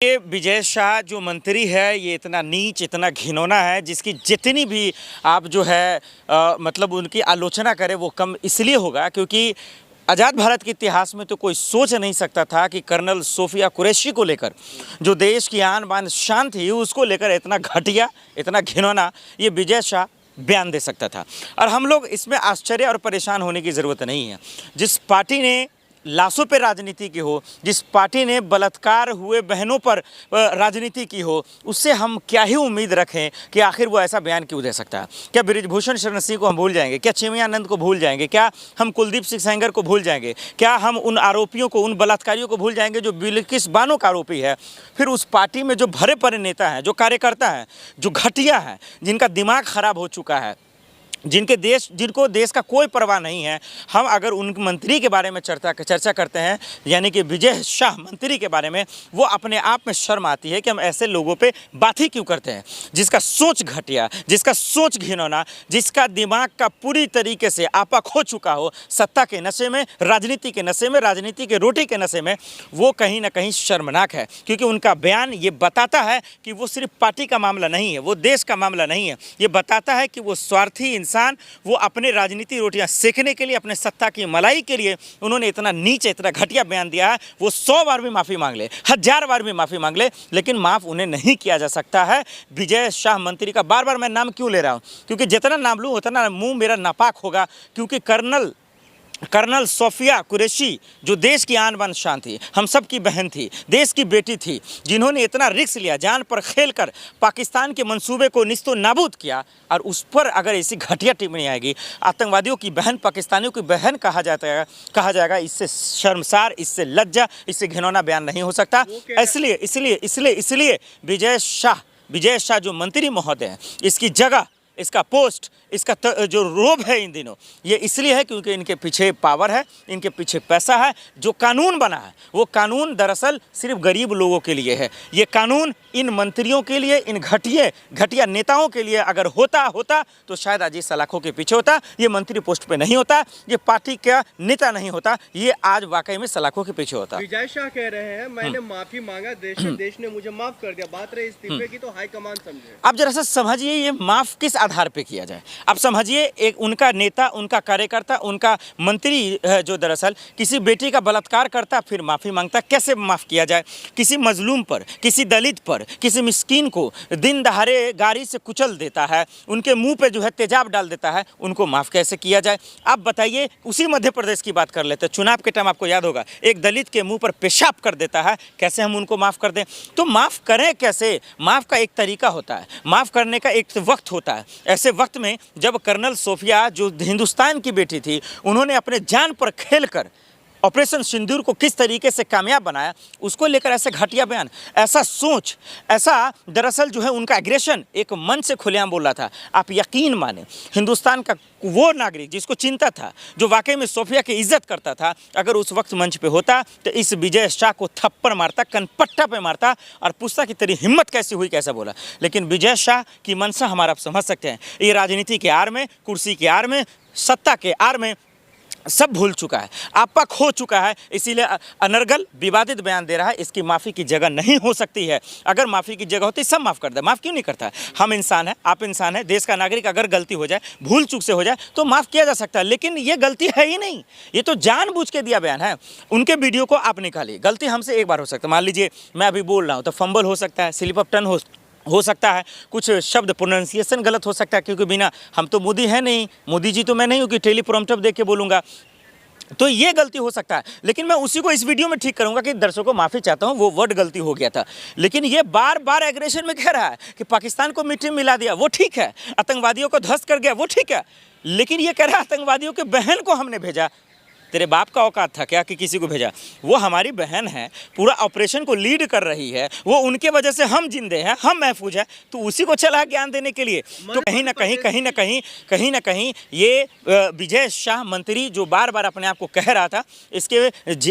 ये विजय शाह जो मंत्री है ये इतना नीच, इतना घिनौना है, जिसकी जितनी भी आप जो है मतलब उनकी आलोचना करें वो कम इसलिए होगा क्योंकि आज़ाद भारत के इतिहास में तो कोई सोच नहीं सकता था कि कर्नल सोफिया कुरैशी को लेकर, जो देश की आन बान शान थी, उसको लेकर इतना घटिया, इतना घिनौना ये विजय शाह बयान दे सकता था। और हम लोग इसमें आश्चर्य और परेशान होने की ज़रूरत नहीं है। जिस पार्टी ने लाशों पर राजनीति की हो, जिस पार्टी ने बलात्कार हुए बहनों पर राजनीति की हो, उससे हम क्या ही उम्मीद रखें कि आखिर वो ऐसा बयान क्यों दे सकता है। क्या बृजभूषण शरण सिंह को हम भूल जाएंगे? क्या चिमयानंद को भूल जाएंगे? क्या हम कुलदीप सिंह सेंगर को भूल जाएंगे? क्या हम उन आरोपियों को, उन बलात्कारियों को भूल जाएंगे जो बिल्किस बानो का आरोपी है? फिर उस पार्टी में जो भरे पड़े नेता हैं, जो कार्यकर्ता हैं, जो घटिया हैं, जिनका दिमाग खराब हो चुका है, जिनको देश का कोई परवाह नहीं है, हम अगर उन मंत्री के बारे में चर्चा करते हैं, यानी कि विजय शाह मंत्री के बारे में, वो अपने आप में शर्म आती है कि हम ऐसे लोगों पे बात ही क्यों करते हैं, जिसका सोच घटिया, जिसका सोच घिनौना, जिसका दिमाग का पूरी तरीके से आपा खो चुका हो, सत्ता के नशे में, राजनीति के नशे में, राजनीति के रोटी के नशे में, वो कहीं ना कहीं शर्मनाक है। क्योंकि उनका बयान ये बताता है कि वो सिर्फ पार्टी का मामला नहीं है, वो देश का मामला नहीं है। ये बताता है कि वो स्वार्थी इंसान, वो अपने राजनीति रोटियां सेकने के लिए, अपने सत्ता की मलाई के लिए उन्होंने इतना नीचे, इतना घटिया बयान दिया है। वो 100 बार भी माफ़ी मांग ले, 1000 बार भी माफ़ी मांग ले, लेकिन माफ़ उन्हें नहीं किया जा सकता है। विजय शाह मंत्री का बार बार मैं नाम क्यों ले रहा हूँ? क्योंकि जितना नाम लूँ उतना मुंह मेरा नापाक होगा। क्योंकि कर्नल सोफिया कुरैशी जो देश की आन बान शान थी, हम सब की बहन थी, देश की बेटी थी, जिन्होंने इतना रिस्क लिया, जान पर खेलकर पाकिस्तान के मंसूबे को निस्तो नाबूद किया, और उस पर अगर ऐसी घटिया टिप्पणी आएगी, आतंकवादियों की बहन, पाकिस्तानियों की बहन कहा जाएगा, इससे शर्मसार, इससे लज्जा, इससे घिनौना बयान नहीं हो सकता। इसलिए विजय शाह जो मंत्री महोदय हैं, इसकी जगह, इसका पोस्ट, इसका जो रोब है इन दिनों, ये इसलिए है क्योंकि इनके पीछे पावर है, इनके पीछे पैसा है। जो कानून बना है वो कानून दरअसल सिर्फ गरीब लोगों के लिए है। ये कानून इन मंत्रियों के लिए, इन घटिया नेताओं के लिए अगर होता तो शायद आज ये सलाखों के पीछे होता, ये मंत्री पोस्ट पे नहीं होता, ये पार्टी का नेता नहीं होता, ये आज वाकई में सलाखों के पीछे होता। विजय शाह कह रहे हैं मैंने माफी मांगा, देश ने मुझे माफ कर दिया। बात रही इस्तीफे की तो हाईकमान समझे। अब जरा सा समझिए ये माफ किस आधार पे किया जाए। अब समझिए, एक उनका नेता, उनका कार्यकर्ता, उनका मंत्री जो दरअसल किसी बेटी का बलात्कार करता, फिर माफ़ी मांगता, कैसे माफ़ किया जाए? किसी मजलूम पर, किसी दलित पर, किसी मिस्कीन को दिन दहाड़े गाड़ी से कुचल देता है, उनके मुंह पे जो है तेजाब डाल देता है, उनको माफ़ कैसे किया जाए? आप बताइए। उसी मध्य प्रदेश की बात कर लेते हैं। चुनाव के टाइम आपको याद होगा, एक दलित के मुँह पर पेशाब कर देता है, कैसे हम उनको माफ़ कर दें? तो माफ़ करें कैसे? माफ़ का एक तरीका होता है, माफ़ करने का एक वक्त होता है। ऐसे वक्त में जब कर्नल सोफिया जो हिंदुस्तान की बेटी थी, उन्होंने अपने जान पर खेलकर ऑपरेशन सिंदूर को किस तरीके से कामयाब बनाया, उसको लेकर ऐसे घटिया बयान, ऐसा सोच, ऐसा दरअसल जो है उनका एग्रेशन एक मन से खुलेआम बोल रहा था। आप यकीन माने, हिंदुस्तान का वो नागरिक जिसको चिंता था, जो वाकई में सोफिया की इज्जत करता था, अगर उस वक्त मंच पे होता तो इस विजय शाह को थप्पड़ मारता, कनपट्टा पे मारता और पूछता कि तेरी हिम्मत कैसी हुई, कैसा बोला। लेकिन विजय शाह की मनसा हमारा आप समझ सकते हैं। ये राजनीति के आड़ में, कुर्सी के आड़ में, सत्ता के आड़ में सब भूल चुका है, आपा खो चुका है, इसीलिए अनर्गल विवादित बयान दे रहा है। इसकी माफ़ी की जगह नहीं हो सकती है। अगर माफ़ी की जगह होती सब माफ़ कर दे, माफ़ क्यों नहीं करता है? हम इंसान हैं, आप इंसान हैं, देश का नागरिक। अगर गलती हो जाए, भूल चूक से हो जाए तो माफ़ किया जा सकता है, लेकिन ये गलती है ही नहीं। ये तो जानबूझ के दिया बयान है। उनके वीडियो को आप निकालिए। गलती हमसे एक बार हो सकता है, मान लीजिए मैं अभी बोल रहा हूँ तो फंबल हो सकता है, स्लिप ऑफ टंग हो सकता है, कुछ शब्द प्रोनाउंसिएशन गलत हो सकता है, क्योंकि बिना, हम तो मोदी है नहीं, मोदी जी तो मैं नहीं हूँ कि टेलीप्रॉम्प्टर देख के बोलूँगा, तो ये गलती हो सकता है। लेकिन मैं उसी को इस वीडियो में ठीक करूंगा कि दर्शकों को माफ़ी चाहता हूं, वो वर्ड गलती हो गया था। लेकिन ये बार बार एग्रेशन में कह रहा है कि पाकिस्तान को मिट्टी में मिला दिया, वो ठीक है, आतंकवादियों को ध्वस्त कर गया, वो ठीक है, लेकिन ये कह रहा है आतंकवादियों के बहन को हमने भेजा। तेरे बाप का औकात था क्या कि किसी को भेजा? वो हमारी बहन है, पूरा ऑपरेशन को लीड कर रही है, वो उनके वजह से हम जिंदे हैं, हम महफूज हैं, तो उसी को चला ज्ञान देने के लिए। तो कहीं ना कहीं ये विजय शाह मंत्री जो बार बार अपने आप को कह रहा था, इसके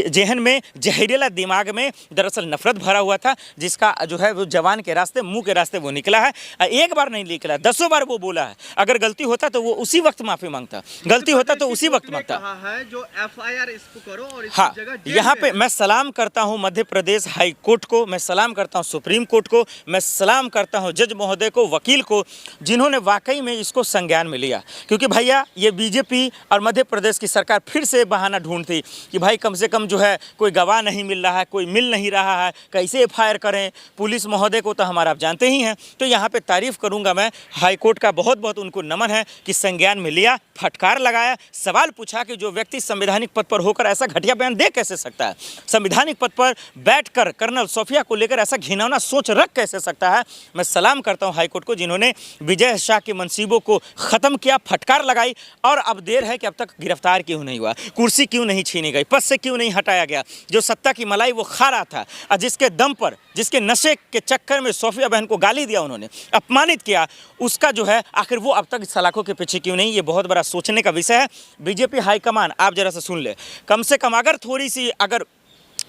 जहन में, जहरीला दिमाग में दरअसल नफरत भरा हुआ था, जिसका जो है वो जवान के रास्ते, मुंह के रास्ते वो निकला है। एक बार नहीं निकला, 10 बार वो बोला है। अगर गलती होता तो वो उसी वक्त माफ़ी मांगता, गलती होता तो उसी वक्त मांगता। FIR इसको करो और इसकी हाँ, जगह जेल यहाँ में पे मैं सलाम करता हूँ मध्य प्रदेश हाई कोर्ट को, मैं सलाम करता हूँ सुप्रीम कोर्ट को, मैं सलाम करता हूँ जज महोदय को, वकील को, जिन्होंने वाकई में इसको संज्ञान में लिया। क्योंकि भैया ये बीजेपी और मध्य प्रदेश की सरकार फिर से बहाना ढूंढती कि भाई कम से कम जो है कोई गवाह नहीं मिल रहा है, कोई मिल नहीं रहा है, कैसे FIR करें। पुलिस महोदय को तो हमारा आप जानते ही हैं। तो यहाँ पे तारीफ़ करूँगा मैं हाईकोर्ट का, बहुत बहुत उनको नमन है कि संज्ञान में लिया, फटकार लगाया, सवाल पूछा कि जो व्यक्ति संवैधानिक पद पर होकर ऐसा घटिया बयान दे कैसे सकता है, संवैधानिक पद पर बैठकर कर्नल सोफिया को लेकर ऐसा घिनौना सोच रख कैसे सकता है। मैं सलाम करता हूं हाईकोर्ट को, जिन्होंने विजय शाह के मंसूबों को ख़त्म किया, फटकार लगाई। और अब देर है कि अब तक गिरफ्तार क्यों नहीं हुआ, कुर्सी क्यों नहीं छीनी गई, पद से क्यों नहीं हटाया गया। जो सत्ता की मलाई वो खा रहा था और जिसके दम पर, जिसके नशे के चक्कर में सोफिया बहन को गाली दिया, उन्होंने अपमानित किया, उसका जो है आखिर वो अब तक सलाखों के पीछे क्यों नहीं। ये बहुत बड़ा सोचने का विषय है। बीजेपी हाईकमान आप जरा सा सुन ले, कम से कम अगर थोड़ी सी अगर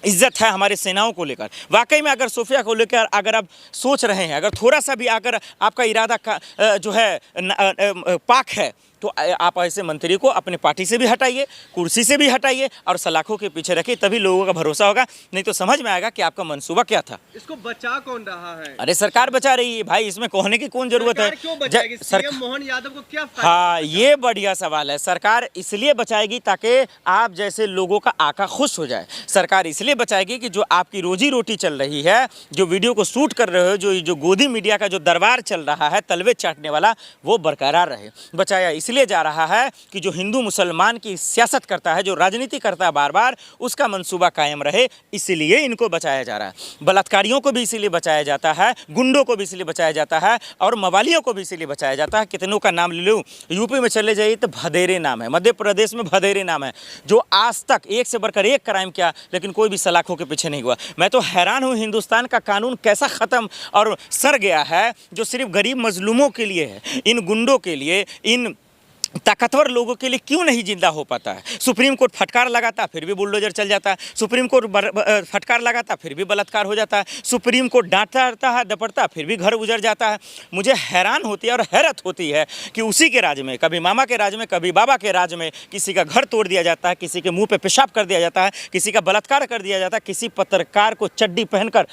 इज्जत है हमारे सेनाओं को लेकर, वाकई में अगर सोफिया को लेकर अगर आप सोच रहे हैं, अगर थोड़ा सा भी अगर आपका इरादा का जो है पाक है, तो आप ऐसे मंत्री को अपने पार्टी से भी हटाइए, कुर्सी से भी हटाइए और सलाखों के पीछे रखिए, तभी लोगों का भरोसा होगा। नहीं तो समझ में आएगा कि आपका मंसूबा क्या था। इसको बचा कौन रहा है? अरे सरकार बचा रही है भाई, इसमें कहने की कौन जरूरत है। क्यों बचाएगी? सीएम मोहन यादव को क्या फायदा? हाँ, ये बढ़िया सवाल है। सरकार इसलिए बचाएगी ताकि आप जैसे लोगों का आका खुश हो जाए। सरकार इसलिए बचाएगी कि जो आपकी रोजी रोटी चल रही है, जो वीडियो को शूट कर रहे हो, जो गोदी मीडिया का जो दरबार चल रहा है तलवे चाटने वाला, वो बरकरार रहे। बचाया इसलिए जा रहा है कि जो हिंदू मुसलमान की सियासत करता है, जो राजनीति करता है बार बार, उसका मंसूबा कायम रहे, इसलिए इनको बचाया जा रहा है। बलात्कारियों को भी इसीलिए बचाया जाता है, गुंडों को भी इसलिए बचाया जाता है और मवालियों को भी इसीलिए बचाया जाता है। कितनों का नाम ले लूँ, यूपी में चले जाइए तो भदेरे नाम है, मध्य प्रदेश में भदेरे नाम है, जो आज तक एक से बढ़कर एक क्राइम किया, लेकिन कोई भी सलाखों के पीछे नहीं हुआ। मैं तो हैरान हूँ हिंदुस्तान का कानून कैसा ख़त्म और सड़ गया है, जो सिर्फ गरीब मजलूमों के लिए है, इन गुंडों के लिए, इन ताकतवर लोगों के लिए क्यों नहीं जिंदा हो पाता है। सुप्रीम कोर्ट फटकार लगाता फिर भी बुलडोजर चल जाता है, सुप्रीम कोर्ट फटकार लगाता फिर भी बलात्कार हो जाता है, सुप्रीम कोर्ट डांटता है दपड़ता फिर भी घर उजड़ जाता है। मुझे हैरान होती है और हैरत होती है कि उसी के राज में, कभी मामा के राज में, कभी बाबा के राज में, किसी का घर तोड़ दिया जाता है, किसी के मुंह पे पेशाब कर दिया जाता है, किसी का बलात्कार कर दिया जाता है, किसी पत्रकार को चड्डी पहनकर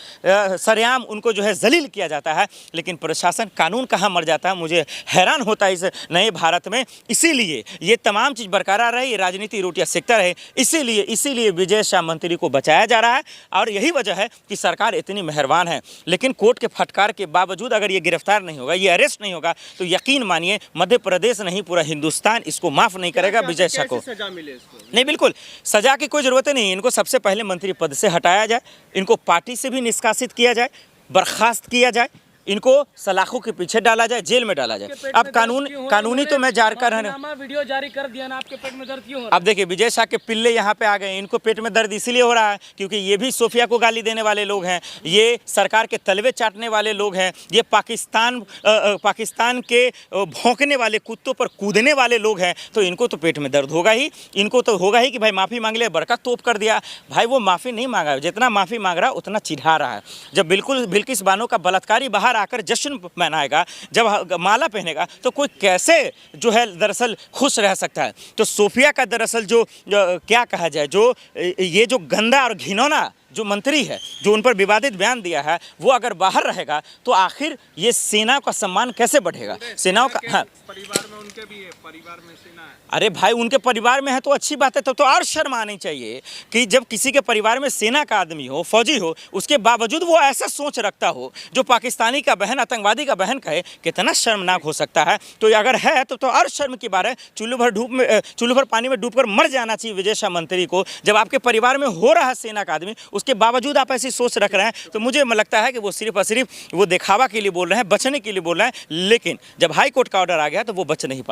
सरेआम उनको जो है जलील किया जाता है, लेकिन प्रशासन कानून कहाँ मर जाता है। मुझे हैरान होता है इस नए भारत में। इसीलिए ये तमाम चीज़ बरकरार रहे, ये राजनीति रोटियां सेकता रहे, इसीलिए विजय शाह मंत्री को बचाया जा रहा है। और यही वजह है कि सरकार इतनी मेहरबान है। लेकिन कोर्ट के फटकार के बावजूद अगर ये गिरफ्तार नहीं होगा, ये अरेस्ट नहीं होगा, तो यकीन मानिए मध्य प्रदेश नहीं पूरा हिंदुस्तान इसको माफ़ नहीं करेगा विजय शाह को। सजा मिले इसको? नहीं, बिल्कुल सजा की कोई ज़रूरत नहीं। इनको सबसे पहले मंत्री पद से हटाया जाए, इनको पार्टी से भी निष्कासित किया जाए, बर्खास्त किया जाए, इनको सलाखों के पीछे डाला जाए, जेल में डाला जाए। अब कानूनी तो मैं वीडियो जारी कर दिया ना, आपके पेट में दर्द क्यों हो रहा है? अब देखिए विजय शाह के पिल्ले यहाँ पे आ गए, इनको पेट में दर्द इसीलिए हो रहा है क्योंकि ये भी सोफिया को गाली देने वाले लोग हैं, ये सरकार के तलवे चाटने वाले लोग हैं, ये पाकिस्तान के भौंकने वाले कुत्तों पर कूदने वाले लोग हैं। तो इनको तो पेट में दर्द होगा ही, इनको तो होगा ही कि भाई माफ़ी मांग ले, बरकत तोप कर दिया। भाई वो माफ़ी नहीं मांगा, जितना माफ़ी मांग रहा है उतना चिढ़ा रहा है। जब बिल्कुल बिल्किस बानो का बलात्कारी बाहर आकर जश्न मनाएगा, जब माला पहनेगा, तो कोई कैसे जो है दरअसल खुश रह सकता है। तो सोफिया का दरअसल जो क्या कहा जाए, जो ये जो गंदा और घिनौना जो मंत्री है, जो उन पर विवादित बयान दिया है, वो अगर बाहर रहेगा तो आखिर ये सेना का सम्मान कैसे बढ़ेगा। सेनाओं का हाँ, परिवार में उनके भी है, परिवार में सेना है। अरे भाई उनके परिवार में है तो अच्छी बात है, तो और शर्म आनी चाहिए कि जब किसी के परिवार में सेना का आदमी हो, फौजी हो, उसके बावजूद वो ऐसा सोच रखता हो जो पाकिस्तानी का बहन, आतंकवादी का बहन कहे, कितना शर्मनाक हो सकता है। तो अगर है तो और शर्म की बात है। चूल्हे भर पानी में डूबकर मर जाना चाहिए विजय शाह मंत्री को। जब आपके परिवार में हो रहा है सेना का आदमी, उसके बावजूद आप ऐसी सोच रख रहे हैं, तो मुझे लगता है कि वो सिर्फ और सिर्फ वो दिखावा के लिए बोल रहे हैं, बचने के लिए बोल रहे हैं। लेकिन जब हाई कोर्ट का ऑर्डर आ गया तो वो बच नहीं पाए।